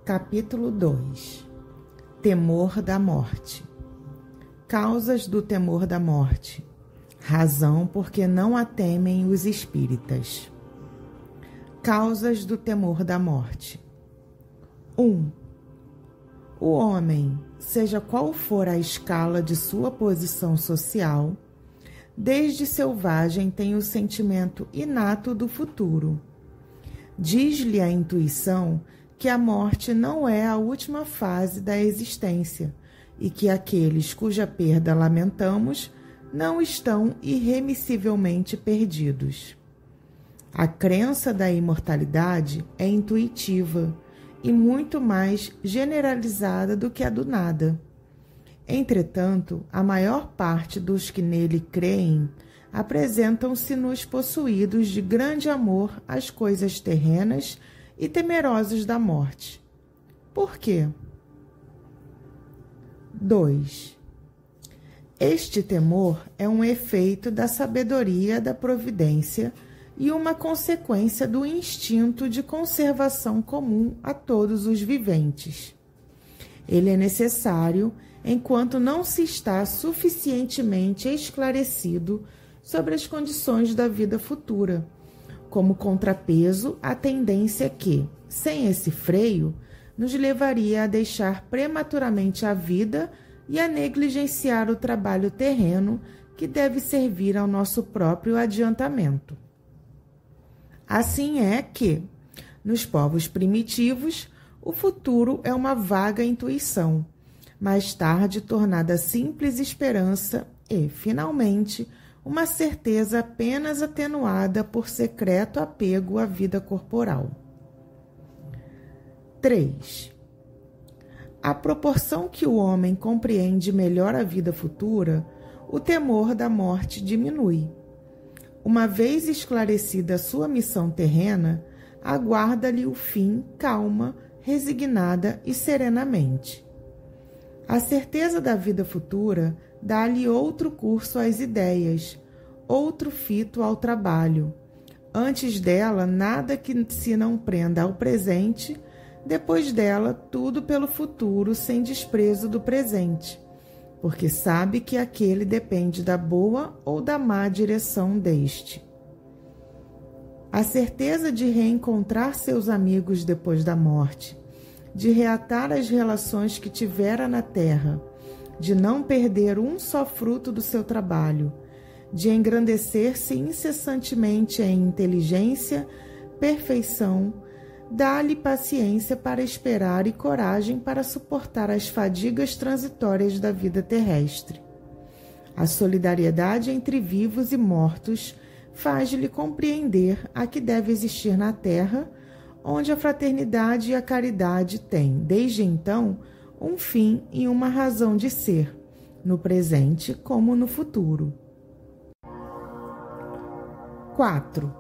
Capítulo 2. Temor da morte. Causas do temor da morte. Razão porque não a temem os espíritas. Causas do temor da morte. 1. O homem, seja qual for a escala de sua posição social, desde selvagem tem o sentimento inato do futuro. Diz-lhe a intuição que a morte não é a última fase da existência e que aqueles cuja perda lamentamos não estão irremissivelmente perdidos. A crença da imortalidade é intuitiva e muito mais generalizada do que a do nada. Entretanto, a maior parte dos que nele creem apresentam-se-nos possuídos de grande amor às coisas terrenas e temerosos da morte. Por quê? 2. Este temor é um efeito da sabedoria da providência e uma consequência do instinto de conservação comum a todos os viventes. Ele é necessário enquanto não se está suficientemente esclarecido sobre as condições da vida futura, como contrapeso à tendência que, sem esse freio, nos levaria a deixar prematuramente a vida e a negligenciar o trabalho terreno que deve servir ao nosso próprio adiantamento. Assim é que, nos povos primitivos, o futuro é uma vaga intuição, mais tarde tornada simples esperança e, finalmente, uma certeza apenas atenuada por secreto apego à vida corporal. 3. À proporção que o homem compreende melhor a vida futura, o temor da morte diminui. Uma vez esclarecida a sua missão terrena, aguarda-lhe o fim calma, resignada e serenamente. A certeza da vida futura dá-lhe outro curso às ideias, outro fito ao trabalho. Antes dela, nada que se não prenda ao presente, depois dela, tudo pelo futuro, sem desprezo do presente, porque sabe que aquele depende da boa ou da má direção deste. A certeza de reencontrar seus amigos depois da morte, de reatar as relações que tivera na terra, de não perder um só fruto do seu trabalho, de engrandecer-se incessantemente em inteligência, perfeição, dá-lhe paciência para esperar e coragem para suportar as fadigas transitórias da vida terrestre. A solidariedade entre vivos e mortos faz-lhe compreender a que deve existir na terra, onde a fraternidade e a caridade têm, desde então, um fim e uma razão de ser, no presente como no futuro. 4.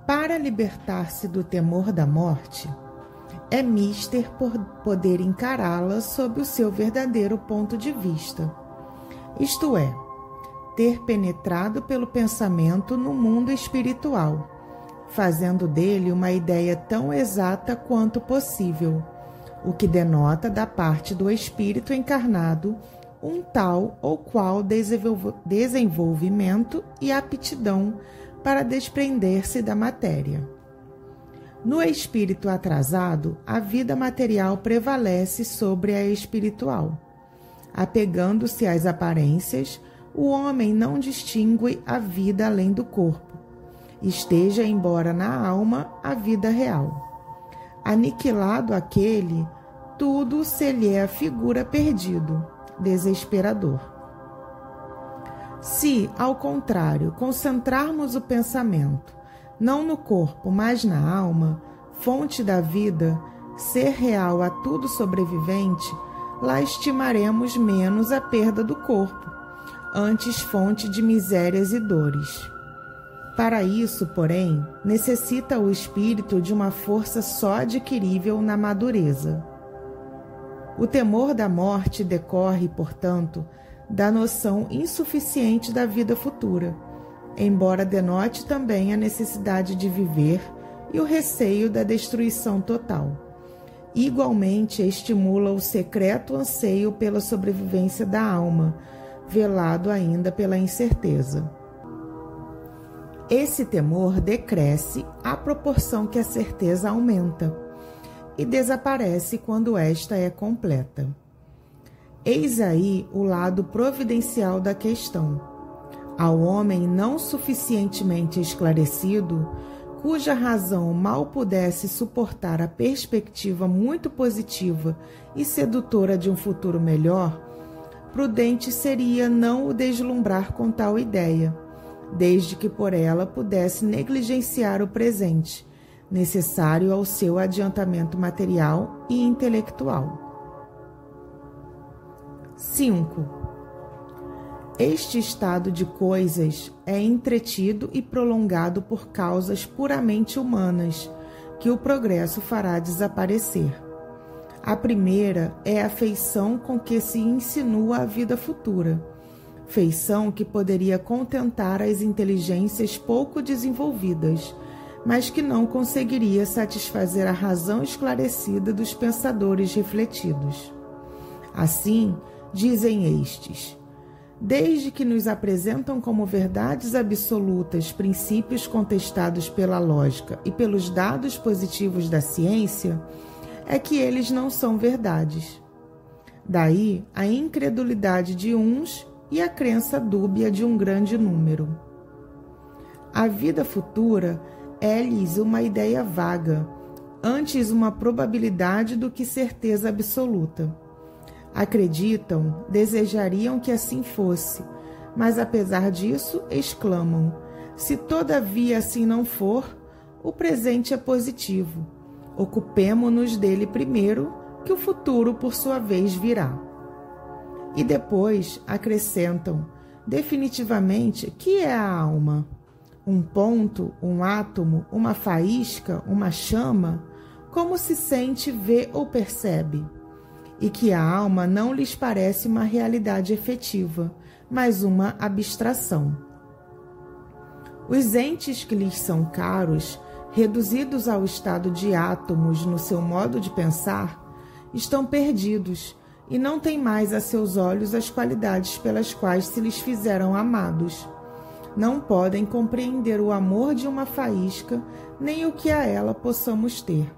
Para libertar-se do temor da morte, é mister poder encará-la sob o seu verdadeiro ponto de vista, isto é, ter penetrado pelo pensamento no mundo espiritual, fazendo dele uma ideia tão exata quanto possível, o que denota da parte do espírito encarnado um tal ou qual desenvolvimento e aptidão para desprender-se da matéria. No espírito atrasado, a vida material prevalece sobre a espiritual. Apegando-se às aparências, o homem não distingue a vida além do corpo, esteja embora na alma a vida real. Aniquilado aquele, tudo se lhe é figura perdido, desesperador. Se, ao contrário, concentrarmos o pensamento, não no corpo, mas na alma, fonte da vida, ser real a tudo sobrevivente, lá estimaremos menos a perda do corpo, antes fonte de misérias e dores. Para isso, porém, necessita o espírito de uma força só adquirível na madureza. O temor da morte decorre, portanto, da noção insuficiente da vida futura, embora denote também a necessidade de viver e o receio da destruição total, igualmente estimula o secreto anseio pela sobrevivência da alma, velado ainda pela incerteza. Esse temor decresce à proporção que a certeza aumenta e desaparece quando esta é completa. Eis aí o lado providencial da questão. Ao homem não suficientemente esclarecido, cuja razão mal pudesse suportar a perspectiva muito positiva e sedutora de um futuro melhor, prudente seria não o deslumbrar com tal ideia, desde que por ela pudesse negligenciar o presente, necessário ao seu adiantamento material e intelectual. 5. Este estado de coisas é entretido e prolongado por causas puramente humanas, que o progresso fará desaparecer. A primeira é a feição com que se insinua a vida futura, feição que poderia contentar as inteligências pouco desenvolvidas, mas que não conseguiria satisfazer a razão esclarecida dos pensadores refletidos. Assim, dizem estes: desde que nos apresentam como verdades absolutas princípios contestados pela lógica e pelos dados positivos da ciência, é que eles não são verdades. Daí a incredulidade de uns e a crença dúbia de um grande número. A vida futura é-lhes uma ideia vaga, antes uma probabilidade do que certeza absoluta. Acreditam, desejariam que assim fosse, mas apesar disso exclamam: se todavia assim não for, o presente é positivo. Ocupemo-nos dele primeiro, que o futuro por sua vez virá. E depois acrescentam: definitivamente, que é a alma? Um ponto, um átomo, uma faísca, uma chama? Como se sente, vê ou percebe? E que a alma não lhes parece uma realidade efetiva, mas uma abstração. Os entes que lhes são caros, reduzidos ao estado de átomos no seu modo de pensar, estão perdidos e não têm mais a seus olhos as qualidades pelas quais se lhes fizeram amados. Não podem compreender o amor de uma faísca, nem o que a ela possamos ter.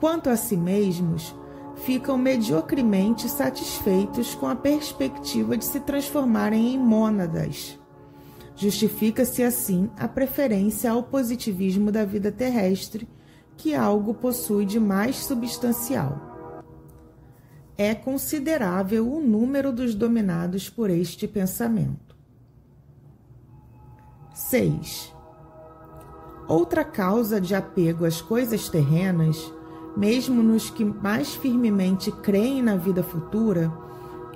Quanto a si mesmos, ficam mediocremente satisfeitos com a perspectiva de se transformarem em mônadas. Justifica-se assim a preferência ao positivismo da vida terrestre, que algo possui de mais substancial. É considerável o número dos dominados por este pensamento. 6. Outra causa de apego às coisas terrenas, mesmo nos que mais firmemente creem na vida futura,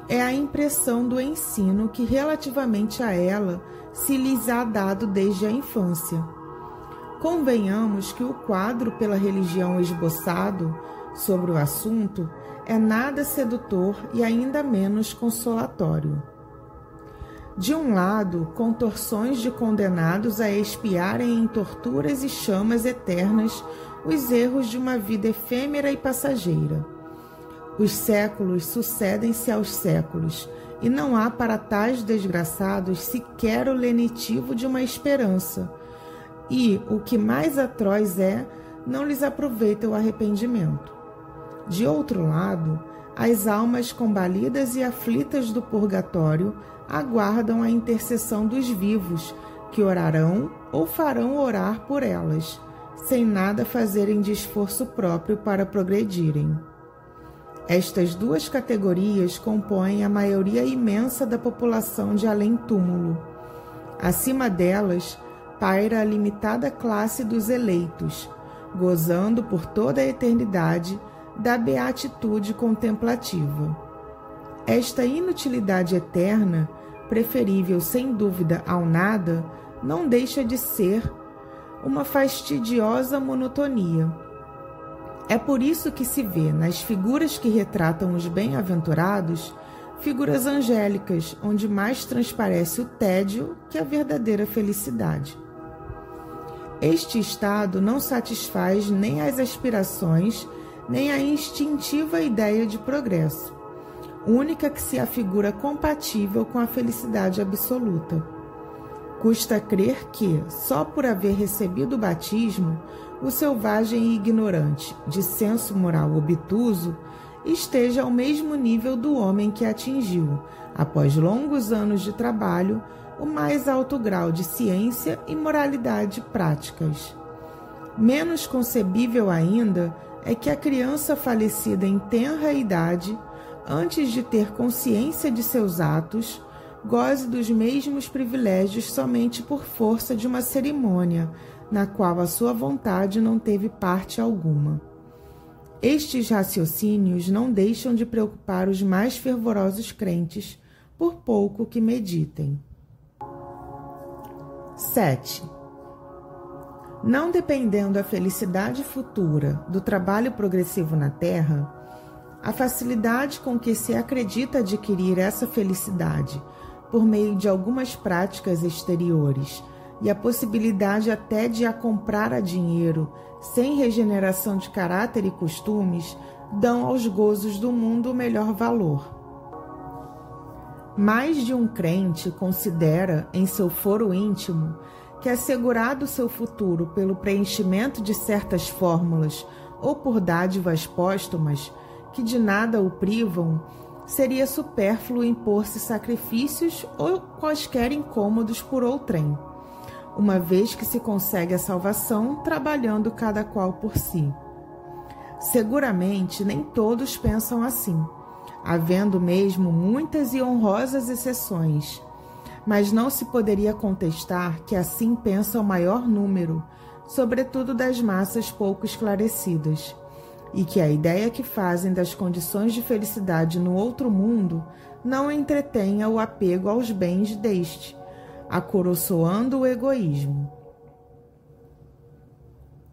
é a impressão do ensino que relativamente a ela se lhes há dado desde a infância. Convenhamos que o quadro pela religião esboçado sobre o assunto é nada sedutor e ainda menos consolatório. De um lado, contorções de condenados a expiarem em torturas e chamas eternas os erros de uma vida efêmera e passageira. Os séculos sucedem-se aos séculos, e não há para tais desgraçados sequer o lenitivo de uma esperança, e, o que mais atroz é, não lhes aproveita o arrependimento. De outro lado, as almas combalidas e aflitas do purgatório aguardam a intercessão dos vivos, que orarão ou farão orar por elas, sem nada fazerem de esforço próprio para progredirem. Estas duas categorias compõem a maioria imensa da população de além-túmulo. Acima delas, paira a limitada classe dos eleitos, gozando por toda a eternidade da beatitude contemplativa. Esta inutilidade eterna, preferível sem dúvida ao nada, não deixa de ser uma fastidiosa monotonia. É por isso que se vê nas figuras que retratam os bem-aventurados figuras angélicas, onde mais transparece o tédio que a verdadeira felicidade. Este estado não satisfaz nem as aspirações, nem a instintiva ideia de progresso, única que se afigura compatível com a felicidade absoluta. Custa crer que, só por haver recebido o batismo, o selvagem e ignorante, de senso moral obtuso, esteja ao mesmo nível do homem que atingiu, após longos anos de trabalho, o mais alto grau de ciência e moralidade práticas. Menos concebível ainda é que a criança falecida em tenra idade, antes de ter consciência de seus atos, goze dos mesmos privilégios somente por força de uma cerimônia, na qual a sua vontade não teve parte alguma. Estes raciocínios não deixam de preocupar os mais fervorosos crentes, por pouco que meditem. 7. Não dependendo a felicidade futura do trabalho progressivo na Terra, a facilidade com que se acredita adquirir essa felicidade por meio de algumas práticas exteriores e a possibilidade até de a comprar a dinheiro, sem regeneração de caráter e costumes, dão aos gozos do mundo o melhor valor. Mais de um crente considera, em seu foro íntimo, que assegurado seu futuro pelo preenchimento de certas fórmulas ou por dádivas póstumas, que de nada o privam, seria supérfluo impor-se sacrifícios ou quaisquer incômodos por outrem, uma vez que se consegue a salvação trabalhando cada qual por si. Seguramente nem todos pensam assim, havendo mesmo muitas e honrosas exceções, mas não se poderia contestar que assim pensa o maior número, sobretudo das massas pouco esclarecidas, e que a ideia que fazem das condições de felicidade no outro mundo não entretenha o apego aos bens deste, acoroçoando o egoísmo.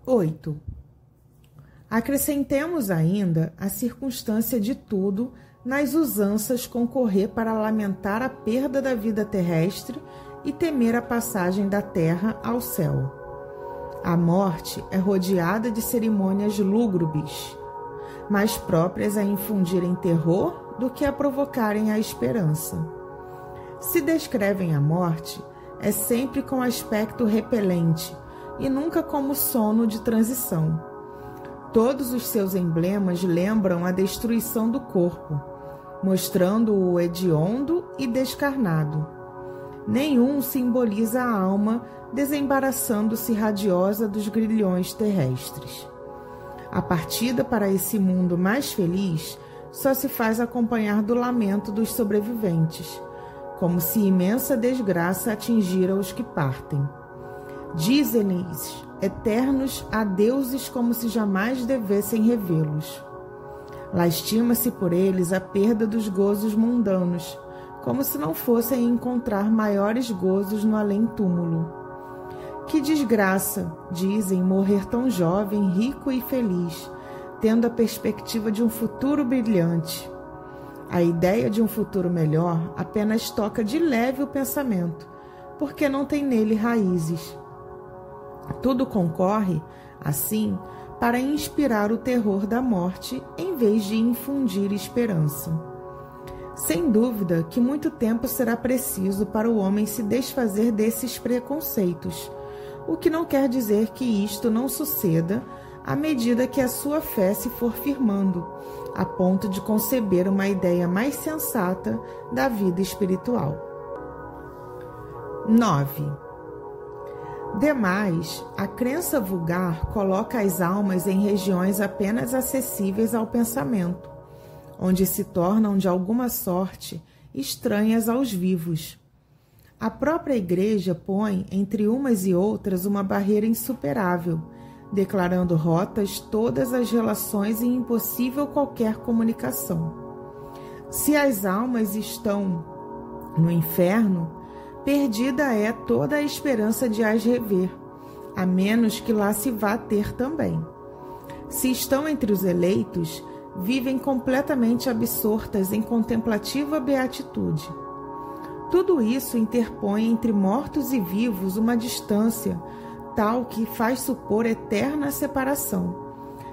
8. Acrescentemos ainda a circunstância de tudo nas usanças concorrer para lamentar a perda da vida terrestre e temer a passagem da terra ao céu. A morte é rodeada de cerimônias lúgubres, mais próprias a infundirem terror do que a provocarem a esperança. Se descrevem a morte, é sempre com aspecto repelente e nunca como sono de transição. Todos os seus emblemas lembram a destruição do corpo, mostrando-o hediondo e descarnado. Nenhum simboliza a alma desembaraçando-se radiosa dos grilhões terrestres. A partida para esse mundo mais feliz só se faz acompanhar do lamento dos sobreviventes, como se imensa desgraça atingira os que partem. Dizem-lhes eternos adeuses como se jamais devessem revê-los. Lastima-se por eles a perda dos gozos mundanos, como se não fossem encontrar maiores gozos no além-túmulo. Que desgraça, dizem, morrer tão jovem, rico e feliz, tendo a perspectiva de um futuro brilhante. A ideia de um futuro melhor apenas toca de leve o pensamento, porque não tem nele raízes. Tudo concorre, assim, para inspirar o terror da morte em vez de infundir esperança. Sem dúvida que muito tempo será preciso para o homem se desfazer desses preconceitos, o que não quer dizer que isto não suceda à medida que a sua fé se for firmando, a ponto de conceber uma ideia mais sensata da vida espiritual. 9. Demais, a crença vulgar coloca as almas em regiões apenas acessíveis ao pensamento, onde se tornam de alguma sorte estranhas aos vivos. A própria Igreja põe entre umas e outras uma barreira insuperável, declarando rotas todas as relações e impossível qualquer comunicação. Se as almas estão no inferno, perdida é toda a esperança de as rever, a menos que lá se vá ter também. Se estão entre os eleitos, vivem completamente absortas em contemplativa beatitude. Tudo isso interpõe entre mortos e vivos uma distância tal que faz supor eterna separação,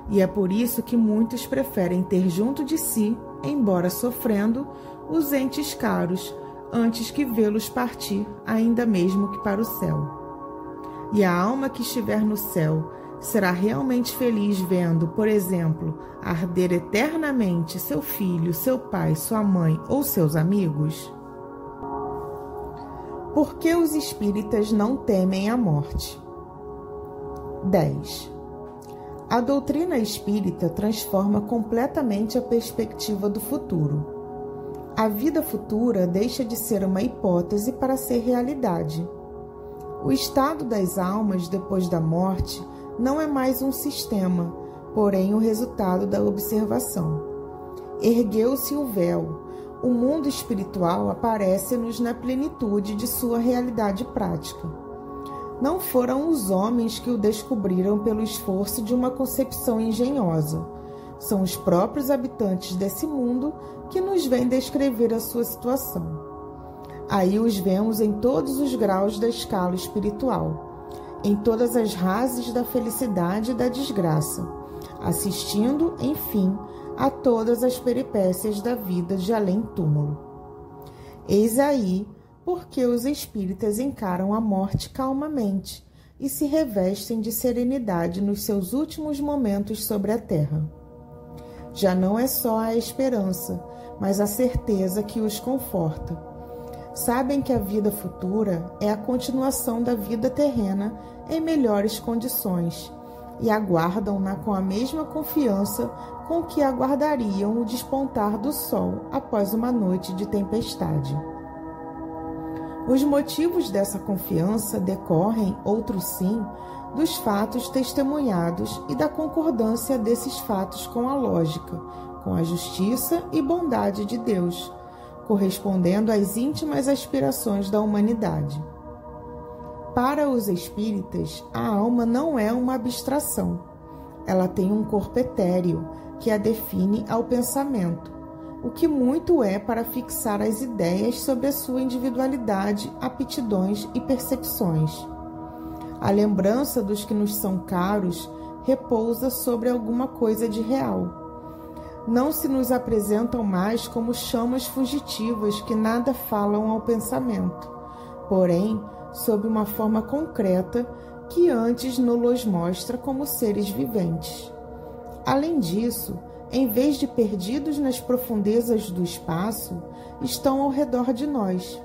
E é por isso que muitos preferem ter junto de si, embora sofrendo, os entes caros, antes que vê-los partir, ainda mesmo que para o céu. E a alma que estiver no céu será realmente feliz vendo, por exemplo, arder eternamente seu filho, seu pai, sua mãe ou seus amigos? Por que os espíritas não temem a morte? 10. A doutrina espírita transforma completamente a perspectiva do futuro. A vida futura deixa de ser uma hipótese para ser realidade. O estado das almas depois da morte não é mais um sistema, porém o resultado da observação. Ergueu-se o véu. O mundo espiritual aparece-nos na plenitude de sua realidade prática. Não foram os homens que o descobriram pelo esforço de uma concepção engenhosa. São os próprios habitantes desse mundo que nos vêm descrever a sua situação. Aí os vemos em todos os graus da escala espiritual, em todas as rases da felicidade e da desgraça, assistindo, enfim, a todas as peripécias da vida de além-túmulo. Eis aí porque os espíritas encaram a morte calmamente e se revestem de serenidade nos seus últimos momentos sobre a terra. Já não é só a esperança, mas a certeza que os conforta. Sabem que a vida futura é a continuação da vida terrena em melhores condições e aguardam-na com a mesma confiança com que aguardariam o despontar do sol após uma noite de tempestade. Os motivos dessa confiança decorrem, outro sim, dos fatos testemunhados e da concordância desses fatos com a lógica, com a justiça e bondade de Deus, correspondendo às íntimas aspirações da humanidade. Para os espíritas, a alma não é uma abstração. Ela tem um corpo etéreo que a define ao pensamento, o que muito é para fixar as ideias sobre a sua individualidade, aptidões e percepções. A lembrança dos que nos são caros repousa sobre alguma coisa de real. Não se nos apresentam mais como chamas fugitivas que nada falam ao pensamento, porém, sob uma forma concreta que antes nos mostra como seres viventes. Além disso, em vez de perdidos nas profundezas do espaço, estão ao redor de nós.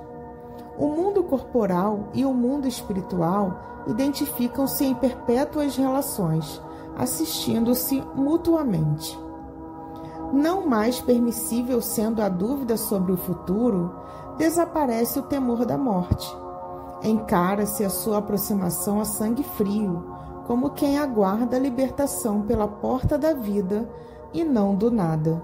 O mundo corporal e o mundo espiritual identificam-se em perpétuas relações, assistindo-se mutuamente. Não mais permissível sendo a dúvida sobre o futuro, desaparece o temor da morte. Encara-se a sua aproximação a sangue frio, como quem aguarda a libertação pela porta da vida e não do nada.